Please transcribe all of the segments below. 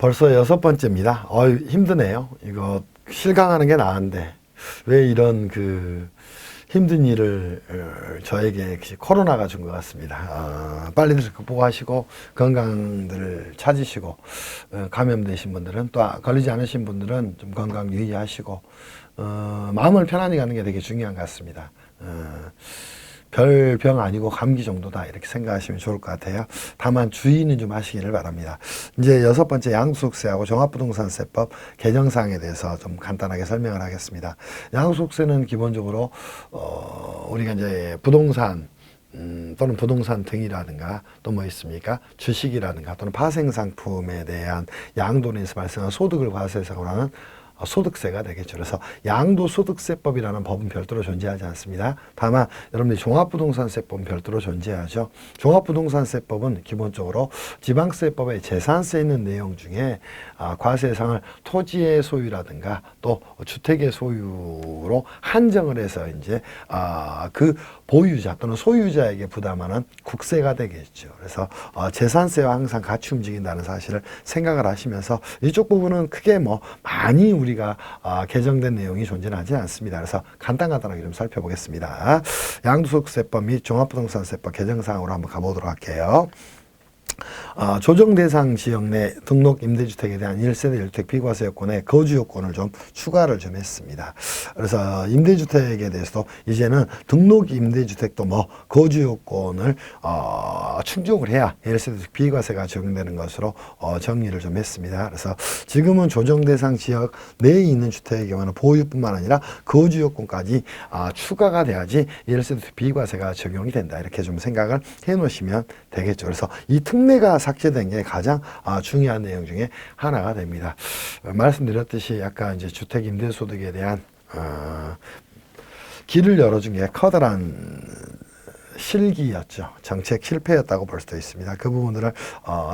벌써 6번째입니다. 힘드네요. 이거 실강하는 게 나은데 왜 이런 힘든 일을 저에게 코로나가 준 것 같습니다. 빨리들 극복하시고 건강들을 찾으시고 감염되신 분들은 또 걸리지 않으신 분들은 좀 건강 유의하시고 마음을 편안히 가는 게 되게 중요한 것 같습니다. 별 병 아니고 감기 정도다 이렇게 생각하시면 좋을 것 같아요. 다만 주의는 좀 하시기를 바랍니다. 이제 6번째 양도소득세하고 종합부동산세법 개정사항에 대해서 좀 간단하게 설명을 하겠습니다. 양도소득세는 기본적으로 우리가 이제 부동산 또는 부동산 등이라든가 또 뭐 있습니까? 주식이라든가 또는 파생상품에 대한 양도에서 발생한 소득을 과세해서 하는 소득세가 되겠죠. 그래서 양도소득세법이라는 법은 별도로 존재하지 않습니다. 다만 여러분들이 종합부동산세법은 별도로 존재하죠. 종합부동산세법은 기본적으로 지방세법의 재산세 있는 내용 중에 과세 대상을 토지의 소유라든가 또 주택의 소유로 한정을 해서 이제 그 보유자 또는 소유자에게 부담하는 국세가 되겠죠. 그래서 재산세와 항상 같이 움직인다는 사실을 생각을 하시면서 이쪽 부분은 크게 뭐 많이 우리가 개정된 내용이 존재하지 않습니다. 그래서 간단하게 좀 살펴보겠습니다. 양도소득세법 및 종합부동산세법 개정사항으로 한번 가보도록 할게요. 조정 대상 지역 내 등록 임대주택에 대한 1세대 1주택 비과세 요건에 거주 요건을 좀 추가를 좀 했습니다. 그래서 임대주택에 대해서도 이제는 등록 임대주택도 뭐 거주 요건을 충족을 해야 1세대 비과세가 적용되는 것으로 정리를 좀 했습니다. 그래서 지금은 조정 대상 지역 내에 있는 주택의 경우는 보유뿐만 아니라 거주 요건까지 추가가 돼야지 1세대 비과세가 적용이 된다. 이렇게 좀 생각을 해 놓으시면 되겠죠. 그래서 이 특례가 삭제된 게 가장 중요한 내용 중에 하나가 됩니다. 말씀드렸듯이 약간 이제 주택 임대소득에 대한 길을 열어준 게 커다란 실기였죠. 정책 실패였다고 볼 수도 있습니다. 그 부분들을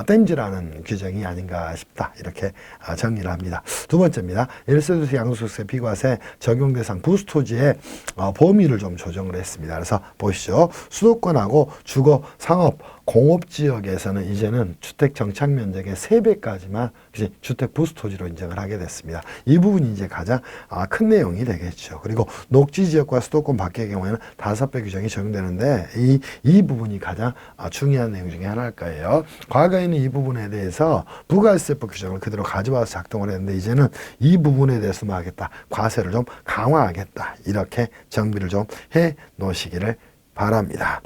땜질하는 규정이 아닌가 싶다. 이렇게 정리를 합니다. 두 번째입니다. 1세대 양도소득세 비과세 적용 대상 부수토지의 범위를 좀 조정을 했습니다. 그래서 보시죠. 수도권하고 주거, 상업, 공업지역에서는 이제는 주택 정착 면적의 3배까지만 주택 부수토지로 인정을 하게 됐습니다. 이 부분이 이제 가장 큰 내용이 되겠죠. 그리고 녹지지역과 수도권 밖의 경우에는 5배 규정이 적용되는데 이 부분이 가장 중요한 내용 중에 하나일 거예요. 과거에는 이 부분에 대해서 부가세법 규정을 그대로 가져와서 작동을 했는데 이제는 이 부분에 대해서 뭐 하겠다. 과세를 좀 강화하겠다. 이렇게 정비를 좀 해 놓으시기를 바랍니다.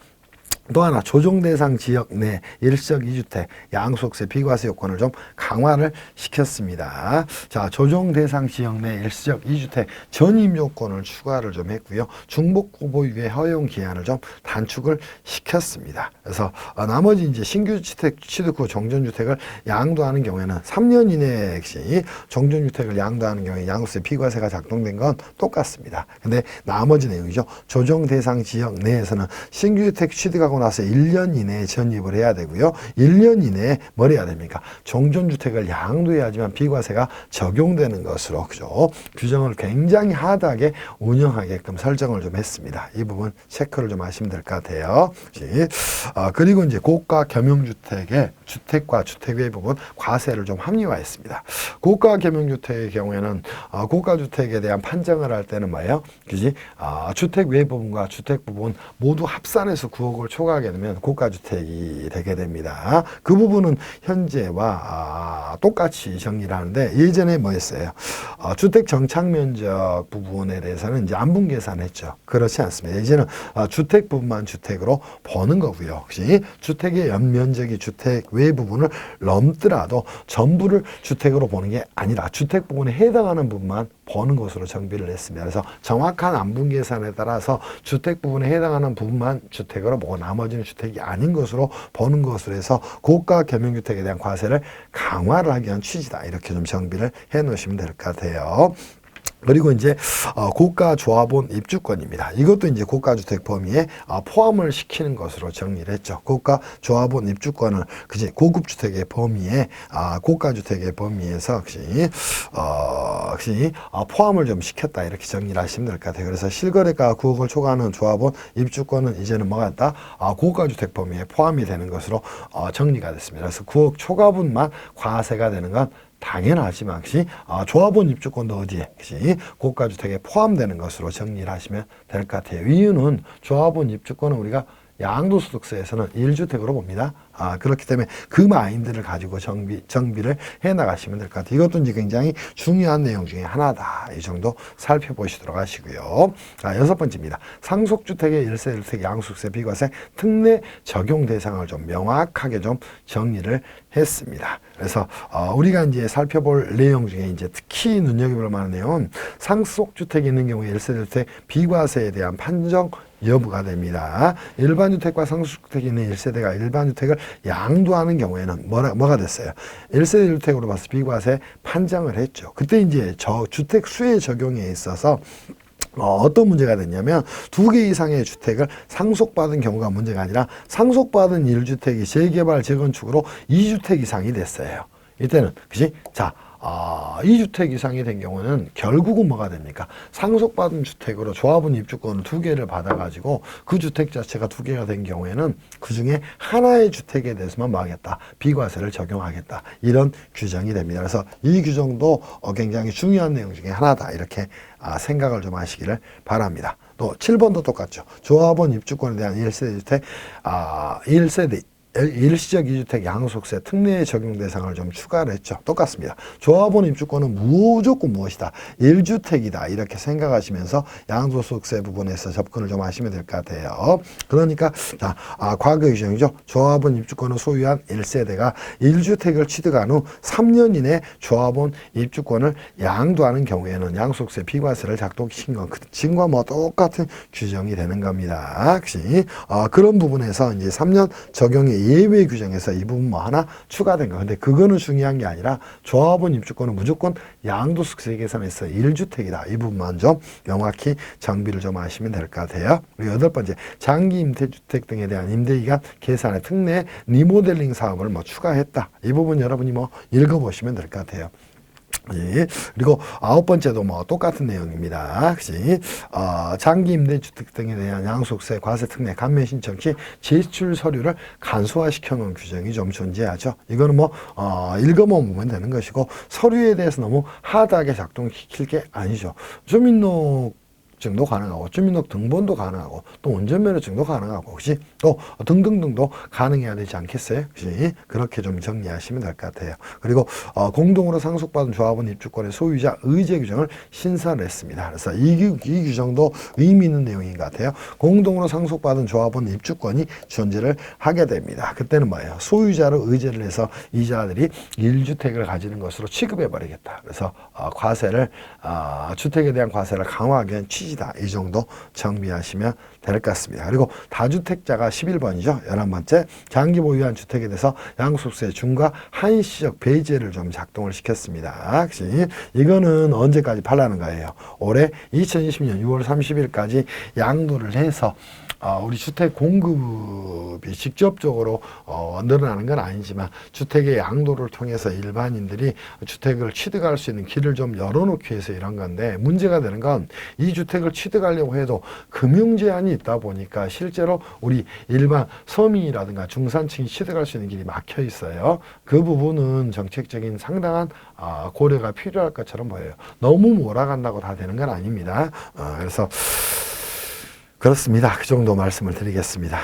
또 하나 조정 대상 지역 내 일시적 2주택 양도소득세 비과세 요건을 좀 강화를 시켰습니다. 자, 조정 대상 지역 내 일시적 2주택 전입 요건을 추가를 좀 했고요. 중복구 보유의 허용 기한을 좀 단축을 시켰습니다. 그래서 나머지 이제 신규 주택 취득 후 정전주택을 양도하는 경우에는 3년 이내에 역시 정전주택을 양도하는 경우에 양도세 비과세가 작동된 건 똑같습니다. 근데 나머지 내용이죠. 조정 대상 지역 내에서는 신규 주택 취득하고 나서 1년 이내에 전입을 해야 되고요. 1년 이내에 뭘 해야 됩니까? 종전주택을 양도해야지만 비과세가 적용되는 것으로 그죠? 규정을 굉장히 하드하게 운영하게끔 설정을 좀 했습니다. 이 부분 체크를 좀 하시면 될 것 같아요. 그리고 이제 고가 겸용주택의 주택과 주택 외 부분 과세를 좀 합리화했습니다. 고가 겸용주택의 경우에는 고가주택에 대한 판정을 할 때는 뭐예요? 그지? 주택 외 부분과 주택 부분 모두 합산해서 9억을 초과하게 되면 고가주택이 되게 됩니다. 그 부분은 현재와 똑같이 정리를 하는데 예전에 뭐였어요? 주택 정착면적 부분에 대해서는 이제 안분 계산했죠. 그렇지 않습니다. 이제는 주택 부분만 주택으로 보는 거고요. 혹시 주택의 연면적이 주택 외 부분을 넘더라도 전부를 주택으로 보는 게 아니라 주택 부분에 해당하는 부분만 보는 것으로 정비를 했습니다. 그래서 정확한 안분 계산에 따라서 주택 부분에 해당하는 부분만 주택으로 보고 나머지는 주택이 아닌 것으로 보는 것으로 해서 고가 겸용주택에 대한 과세를 강화를 하기 위한 취지다. 이렇게 좀 정비를 해 놓으시면 될 것 같아요. 그리고 이제 고가 조합원 입주권입니다. 이것도 이제 고가주택 범위에 포함을 시키는 것으로 정리를 했죠. 고가 조합원 입주권을 그지 고급주택의 범위에 고가주택의 범위에서 역시 포함을 좀 시켰다 이렇게 정리를 하시면 될 것 같아요. 그래서 실거래가 9억을 초과하는 조합원 입주권은 이제는 뭐가 됐다? 고가주택 범위에 포함이 되는 것으로 정리가 됐습니다. 그래서 9억 초과분만 과세가 되는 건 당연하지만 조합원 입주권도 어디에 고가주택에 포함되는 것으로 정리를 하시면 될 것 같아요. 이유는 조합원 입주권은 우리가 양도소득세에서는 1주택으로 봅니다. 그렇기 때문에 그 마인드를 가지고 정비를 해 나가시면 될 것 같아요. 이것도 이제 굉장히 중요한 내용 중에 하나다. 이 정도 살펴보시도록 하시고요. 여섯 번째입니다. 상속주택의 1세, 1주택, 양수세, 비과세, 특례 적용 대상을 좀 명확하게 좀 정리를 했습니다. 그래서 우리가 이제 살펴볼 내용 중에 이제 특히 눈여겨볼 만한 내용은 상속주택이 있는 경우에 1세, 1주택, 비과세에 대한 판정 여부가 됩니다. 일반주택과 상속주택이 있는 1세대가 일반주택을 양도하는 경우에는 뭐가 됐어요? 1세대 주택으로 봐서 비과세 판정을 했죠. 그때 이제 주택 수에 적용에 있어서 어떤 문제가 됐냐면 2개 이상의 주택을 상속받은 경우가 문제가 아니라 상속받은 1주택이 재개발, 재건축으로 2주택 이상이 됐어요. 이때는 자, 2주택 이상이 된 경우는 결국은 뭐가 됩니까? 상속받은 주택으로 조합원 입주권을 2개를 받아가지고 그 주택 자체가 2개가 된 경우에는 그 중에 하나의 주택에 대해서만 뭐 하겠다? 비과세를 적용하겠다. 이런 규정이 됩니다. 그래서 이 규정도 굉장히 중요한 내용 중에 하나다. 이렇게 생각을 좀 하시기를 바랍니다. 또 7번도 똑같죠. 조합원 입주권에 대한 1세대 주택, 1세대 일시적 2주택 양도소득세 특례 적용 대상을 좀 추가를 했죠. 똑같습니다. 조합원 입주권은 무조건 무엇이다? 1주택이다. 이렇게 생각하시면서 양도소득세 부분에서 접근을 좀 하시면 될 것 같아요. 그러니까 과거 규정이죠. 조합원 입주권을 소유한 1세대가 1주택을 취득한 후 3년 이내 조합원 입주권을 양도하는 경우에는 양도소득세 비과세를 작동시킨 것 지금과 뭐 똑같은 규정이 되는 겁니다. 그런 부분에서 이제 3년 적용이 예외 규정에서 이 부분 뭐 하나 추가된 거. 근데 그거는 중요한 게 아니라 조합원 입주권은 무조건 양도소득세 계산에서 1주택이다. 이 부분만 좀 명확히 정비를 좀 하시면 될 것 같아요. 그리고 8번째, 장기 임대주택 등에 대한 임대기간 계산의 특례 리모델링 사업을 뭐 추가했다. 이 부분 여러분이 뭐 읽어보시면 될 것 같아요. 그리고 9번째도 뭐 똑같은 내용입니다. 장기 임대주택 등에 대한 양도소득세 과세 특례 감면 신청 시 제출 서류를 간소화시켜 놓은 규정이 좀 존재하죠. 이거는 뭐 읽어보면 되는 것이고 서류에 대해서 너무 하드하게 작동시킬 게 아니죠. 주민등록증도 가능하고 주민등록등본도 가능하고 또 운전면허증도 가능하고 또 등등등도 가능해야 되지 않겠어요? 그렇게 좀 정리하시면 될 것 같아요. 그리고 공동으로 상속받은 조합원 입주권의 소유자 의제 규정을 신설을 했습니다. 그래서 이 규정도 의미 있는 내용인 것 같아요. 공동으로 상속받은 조합원 입주권이 존재를 하게 됩니다. 그때는 뭐예요? 소유자로 의제를 해서 이자들이 1주택을 가지는 것으로 취급해 버리겠다. 그래서 과세를 주택에 대한 과세를 강화하기 위한 취지다. 이 정도 정비하시면 될 것 같습니다. 그리고 다주택자가 11번이죠. 11번째, 장기 보유한 주택에 대해서 양도소득세 중과 한시적 배제를 좀 작동을 시켰습니다. 이거는 언제까지 팔라는 거예요? 올해 2020년 6월 30일까지 양도를 해서 우리 주택 공급이 직접적으로 늘어나는 건 아니지만 주택의 양도를 통해서 일반인들이 주택을 취득할 수 있는 길을 좀 열어놓기 위해서 이런 건데, 문제가 되는 건 이 주택을 취득하려고 해도 금융 제한이 있다 보니까 실제로 우리 일반 서민이라든가 중산층이 취득할 수 있는 길이 막혀 있어요. 그 부분은 정책적인 상당한 고려가 필요할 것처럼 보여요. 너무 몰아간다고 다 되는 건 아닙니다. 그래서 그렇습니다. 그 정도 말씀을 드리겠습니다.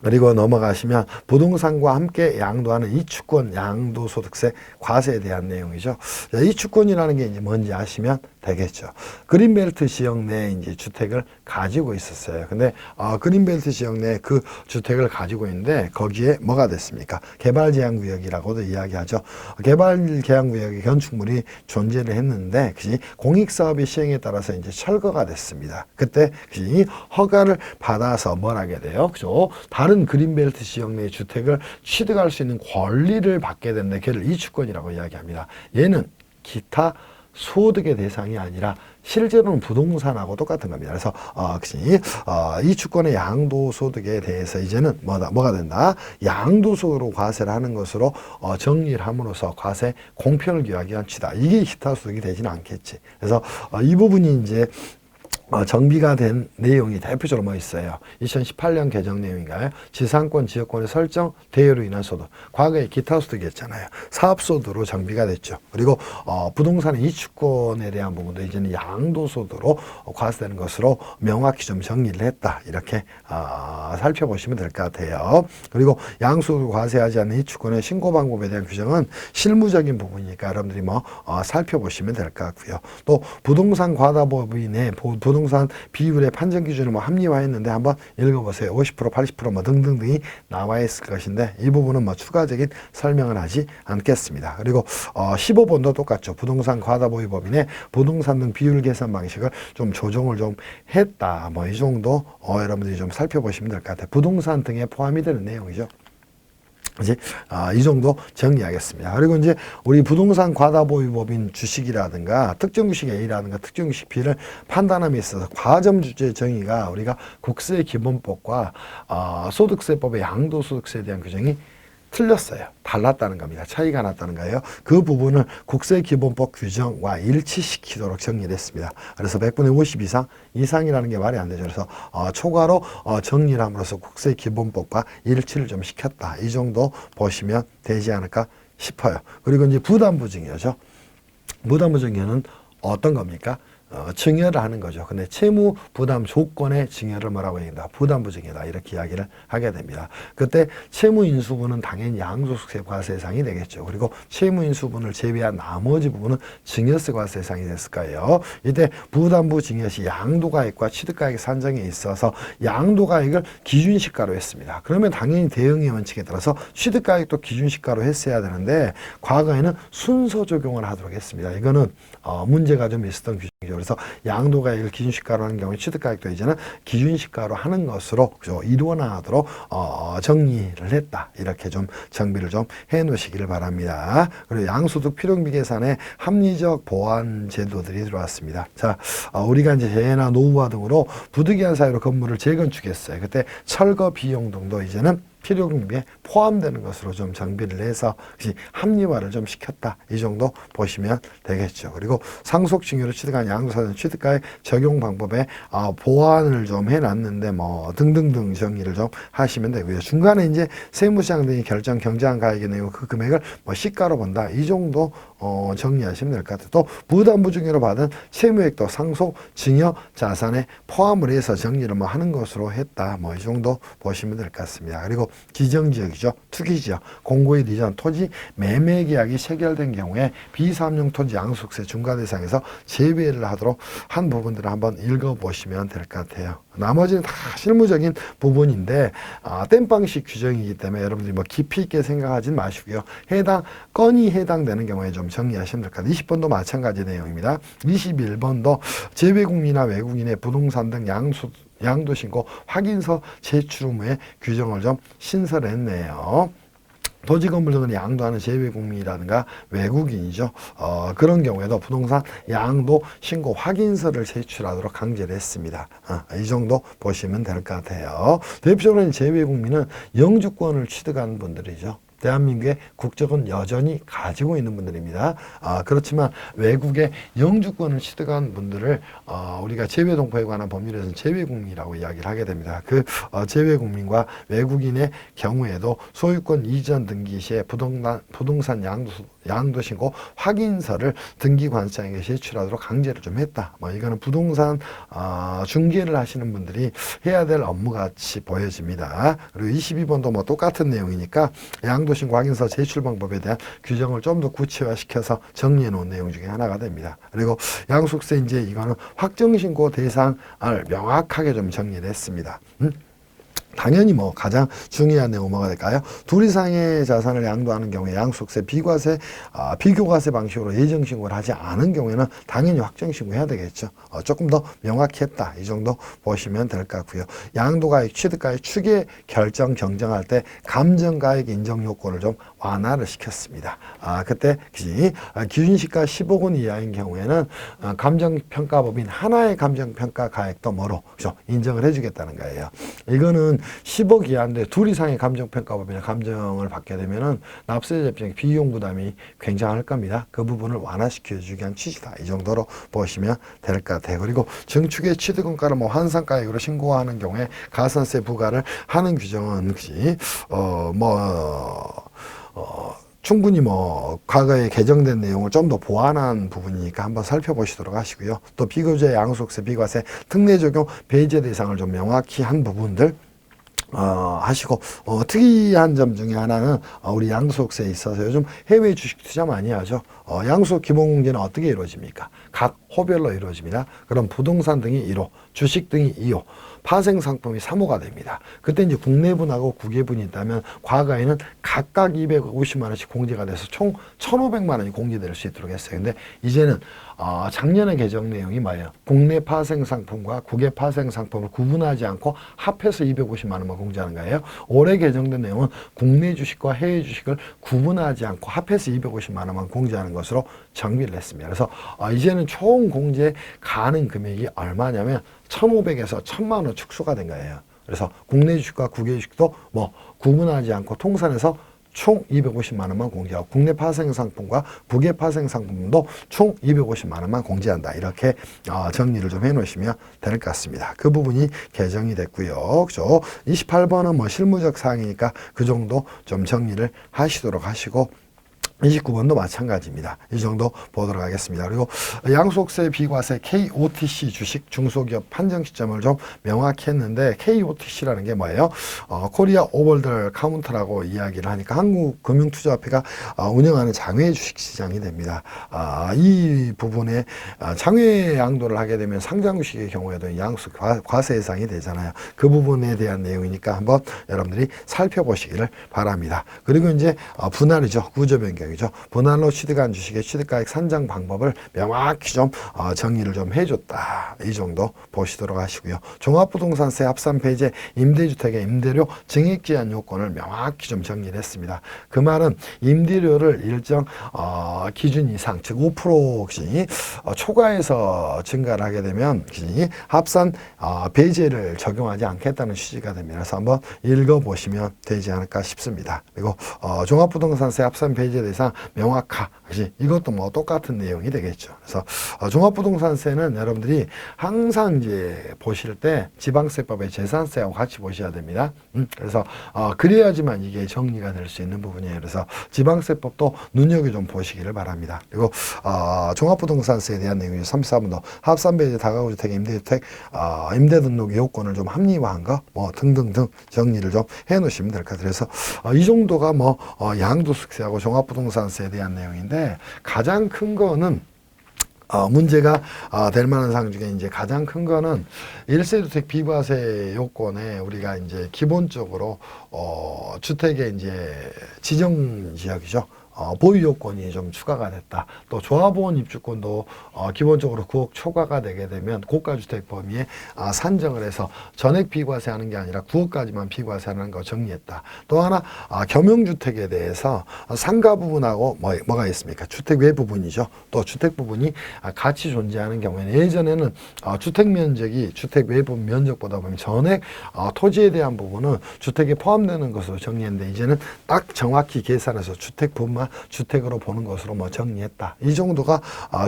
그리고 넘어가시면 부동산과 함께 양도하는 이주권 양도소득세 과세에 대한 내용이죠. 이주권이라는 게 이제 뭔지 아시면 되겠죠. 그린벨트 지역 내에 이제 주택을 가지고 있었어요. 근데 그린벨트 지역 내에 그 주택을 가지고 있는데 거기에 뭐가 됐습니까? 개발제한구역이라고도 이야기하죠. 개발제한구역의 건축물이 존재를 했는데 공익사업의 시행에 따라서 이제 철거가 됐습니다. 그때 허가를 받아서 뭘 하게 돼요? 그죠? 다른 그린벨트 지역 내의 주택을 취득할 수 있는 권리를 받게 되는데 걔를 이주권이라고 이야기합니다. 얘는 기타 소득의 대상이 아니라 실제로는 부동산하고 똑같은 겁니다. 그래서 이 주권의 양도소득에 대해서 이제는 뭐가 된다? 양도소득으로 과세를 하는 것으로 정리를 함으로써 과세 공평을 기하기 위한 취다. 이게 기타 소득이 되지는 않겠지. 그래서 이 부분이 이제 정비가 된 내용이 대표적으로 뭐 있어요. 2018년 개정 내용인가요? 지상권, 지역권의 설정, 대여로 인한 소득. 과거에 기타 소득이었잖아요. 사업소득으로 정비가 됐죠. 그리고 부동산의 이주권에 대한 부분도 이제는 양도소득으로 과세되는 것으로 명확히 좀 정리를 했다. 이렇게 살펴보시면 될 것 같아요. 그리고 양수를 과세하지 않는 이주권의 신고 방법에 대한 규정은 실무적인 부분이니까 여러분들이 살펴보시면 될 것 같고요. 또 부동산 과다법인 내 부동산 비율의 판정 기준을 합리화했는데 한번 읽어보세요. 50%, 80% 등등등이 나와 있을 것인데 이 부분은 추가적인 설명을 하지 않겠습니다. 그리고 15번도 똑같죠. 부동산 과다보유법인의 부동산 등 비율 계산 방식을 좀 조정을 좀 했다. 이 정도 여러분들이 좀 살펴보시면 될 것 같아요. 부동산 등에 포함이 되는 내용이죠. 이제 이 정도 정리하겠습니다. 그리고 이제 우리 부동산 과다보유법인 주식이라든가 특정 주식 A라든가 특정 주식 B를 판단함에 있어서 과점 주제 정의가 우리가 국세기본법과 소득세법의 양도소득세에 대한 규정이 틀렸어요. 달랐다는 겁니다. 차이가 났다는 거예요. 그 부분을 국세기본법 규정과 일치시키도록 정리를 했습니다. 그래서 100분의 50 이상이라는 게 말이 안 되죠. 그래서 초과로 정리를 함으로써 국세기본법과 일치를 좀 시켰다. 이 정도 보시면 되지 않을까 싶어요. 그리고 이제 부담부증여죠. 부담부증여는 어떤 겁니까? 증여를 하는 거죠. 근데 채무 부담 조건의 증여를 뭐라고 얘기한다? 부담부증이다. 이렇게 이야기를 하게 됩니다. 그때 채무 인수분은 당연히 양도소득세 과세 대상이 되겠죠. 그리고 채무 인수분을 제외한 나머지 부분은 증여세 과세 대상이 됐을 거예요. 이때 부담부 증여 시 양도가액과 취득가액 산정에 있어서 양도가액을 기준시가로 했습니다. 그러면 당연히 대응의 원칙에 따라서 취득가액도 기준시가로 했어야 되는데 과거에는 순서 적용을 하도록 했습니다. 이거는 문제가 좀 있었던 규정이죠. 그래서 양도가액을 기준시가로 하는 경우에 취득가액도 이제는 기준시가로 하는 것으로 이루어나도록 정리를 했다. 이렇게 좀 정비를 좀 해놓으시기를 바랍니다. 그리고 양소득 필요비 계산에 합리적 보완 제도들이 들어왔습니다. 자, 우리가 이제 재해나 노후화 등으로 부득이한 사유로 건물을 재건축했어요. 그때 철거 비용 등도 이제는 필요금비에 포함되는 것으로 좀 정비를 해서 합리화를 좀 시켰다. 이 정도 보시면 되겠죠. 그리고 상속증여로 취득한 양도사전 취득가액 적용 방법에 보완을 좀 해놨는데 등등등 정리를 좀 하시면 되고요. 중간에 이제 세무시장 등이 결정 경제한 가액의 내용 그 금액을 시가로 본다. 이 정도 정리하시면 될 것 같아요. 또 부담부증여로 받은 채무액도 상속 증여 자산에 포함을 해서 정리를 하는 것으로 했다. 이 정도 보시면 될 것 같습니다. 그리고 지정지역이죠. 투기지역, 공고일 이전 토지 매매 계약이 체결된 경우에 비삼용 토지 양도소득세 중과 대상에서 제외를 하도록 한 부분들을 한번 읽어보시면 될 것 같아요. 나머지는 다 실무적인 부분인데 땜빵식 규정이기 때문에 여러분들이 깊이 있게 생각하진 마시고요. 건이 해당되는 경우에 좀 정리하시면 될 것 같아요. 20번도 마찬가지 내용입니다. 21번도 재외국민이나 외국인의 부동산 등 양도신고 확인서 제출 의무의 규정을 좀 신설했네요. 토지 건물 등을 양도하는 재외국민이라든가 외국인이죠. 그런 경우에도 부동산 양도 신고 확인서를 제출하도록 강제를 했습니다. 이 정도 보시면 될 것 같아요. 대표적으로 재외국민은 영주권을 취득한 분들이죠. 대한민국의 국적은 여전히 가지고 있는 분들입니다. 그렇지만 외국의 영주권을 취득한 분들을 우리가 재외동포에 관한 법률에서는 재외국민이라고 이야기를 하게 됩니다. 그 재외국민과 외국인의 경우에도 소유권 이전 등기 시에 부동산 양도신고 확인서를 등기관청에게 제출하도록 강제를 좀 했다. 이거는 부동산 중개를 하시는 분들이 해야 될 업무같이 보여집니다. 그리고 22번도 똑같은 내용이니까 양도신고 확인서 제출 방법에 대한 규정을 좀 더 구체화시켜서 정리해 놓은 내용 중에 하나가 됩니다. 그리고 양도소득세 이제 이거는 확정신고 대상을 명확하게 좀 정리를 했습니다. 당연히 가장 중요한 내용은 뭐가 될까요? 둘 이상의 자산을 양도하는 경우에 양도소득세 비교과세 방식으로 예정신고를 하지 않은 경우에는 당연히 확정신고해야 되겠죠. 조금 더 명확히 했다. 이 정도 보시면 될 것 같고요. 양도가액, 취득가액 추계 결정 경정할 때 감정가액 인정 요건을 좀 완화를 시켰습니다. 그때 기준시가 10억 원 이하인 경우에는 감정평가법인 하나의 감정평가 가액도 뭐로 그죠? 인정을 해주겠다는 거예요. 이거는 10억 이하인데 둘 이상의 감정평가법인의 감정을 받게 되면은 납세자 입장에 비용 부담이 굉장할 겁니다. 그 부분을 완화시켜주기 위한 취지다. 이 정도로 보시면 될 것 같아요. 그리고 증축의 취득원가를 뭐 환산가액으로 신고하는 경우에 가산세 부과를 하는 규정은 충분히 과거에 개정된 내용을 좀 더 보완한 부분이니까 한번 살펴보시도록 하시고요. 또 비교제, 양속세, 비과세, 특례 적용, 배제 대상을 좀 명확히 한 부분들 하시고, 특이한 점 중에 하나는, 우리 양속세에 있어서 요즘 해외 주식 투자 많이 하죠. 양속 기본공제는 어떻게 이루어집니까? 각 호별로 이루어집니다. 그럼 부동산 등이 1호, 주식 등이 2호, 파생 상품이 3호가 됩니다. 그때 이제 국내분하고 국외분이 있다면 과거에는 각각 250만 원씩 공제가 돼서 총 1,500만 원이 공제될 수 있도록 했어요. 근데 이제는 작년에 개정 내용이 뭐예요? 국내 파생 상품과 국외 파생 상품을 구분하지 않고 합해서 250만 원만 공제하는 거예요. 올해 개정된 내용은 국내 주식과 해외 주식을 구분하지 않고 합해서 250만 원만 공제하는 것으로 정비를 했습니다. 그래서 이제는 총 공제 가능 금액이 얼마냐면 1,500에서 1,000만 원 축소가 된 거예요. 그래서 국내 주식과 국외 주식도 구분하지 않고 통산해서 총 250만 원만 공제하고 국내 파생 상품과 국외 파생 상품도 총 250만 원만 공제한다. 이렇게 정리를 좀 해놓으시면 될 것 같습니다. 그 부분이 개정이 됐고요. 그죠? 28번은 실무적 사항이니까 그 정도 좀 정리를 하시도록 하시고 29번도 마찬가지입니다. 이 정도 보도록 하겠습니다. 그리고 양속세, 비과세, KOTC 주식 중소기업 판정 시점을 좀 명확히 했는데 KOTC라는 게 뭐예요? 코리아 오버드 카운터라고 이야기를 하니까 한국금융투자협회가 운영하는 장외 주식시장이 됩니다. 이 부분에 장외 양도를 하게 되면 상장주식의 경우에도 양수 과세 해상이 되잖아요. 그 부분에 대한 내용이니까 한번 여러분들이 살펴보시기를 바랍니다. 그리고 이제 분할이죠. 구조 변경. 분할로 취득한 주식의 취득가액 산정 방법을 명확히 좀 정리를 좀 해줬다. 이 정도 보시도록 하시고요. 종합부동산세 합산 폐지에 임대주택의 임대료 증액 제한 요건을 명확히 좀 정리를 했습니다. 그 말은 임대료를 일정 기준 이상, 즉 5%씩 초과해서 증가를 하게 되면 합산 배제를 적용하지 않겠다는 취지가 됩니다. 그래서 한번 읽어보시면 되지 않을까 싶습니다. 그리고 종합부동산세 합산 배제 대상 명확화. 이것도 똑같은 내용이 되겠죠. 그래서 종합부동산세는 여러분들이 항상 이제 보실 때 지방세법의 재산세하고 같이 보셔야 됩니다. 그래서 그래야지만 이게 정리가 될 수 있는 부분이에요. 그래서 지방세법도 눈여겨 좀 보시기를 바랍니다. 그리고 종합부동산세에 대한 내용이 34번도 합산배제 다가구주택 임대주택 임대등록 요건을 좀 합리화한 거 등등등 정리를 좀 해놓으시면 될 것 같아요. 그래서 이 정도가 양도소득세하고 종합부동산세에 대한 내용인데 가장 큰 거는 문제가 될 만한 사항 중에 이제 가장 큰 거는 1세주택 비과세 요건에 우리가 이제 기본적으로 주택의 이제 지정 지역이죠. 보유 요건이 좀 추가가 됐다. 또 조합원 입주권도 기본적으로 9억 초과가 되게 되면 고가주택 범위에 산정을 해서 전액 비과세하는 게 아니라 9억까지만 비과세하는 거 정리했다. 또 하나 겸용주택에 대해서 상가 부분하고 뭐가 있습니까? 주택 외 부분이죠. 또 주택 부분이 같이 존재하는 경우에는 예전에는 주택 면적이 주택 외 부분 면적보다 보면 전액 토지에 대한 부분은 주택에 포함되는 것으로 정리했는데 이제는 딱 정확히 계산해서 주택 부분만 주택으로 보는 것으로 정리했다. 이 정도가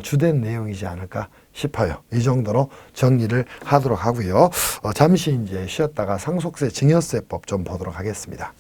주된 내용이지 않을까 싶어요. 이 정도로 정리를 하도록 하고요. 잠시 이제 쉬었다가 상속세, 증여세법 좀 보도록 하겠습니다.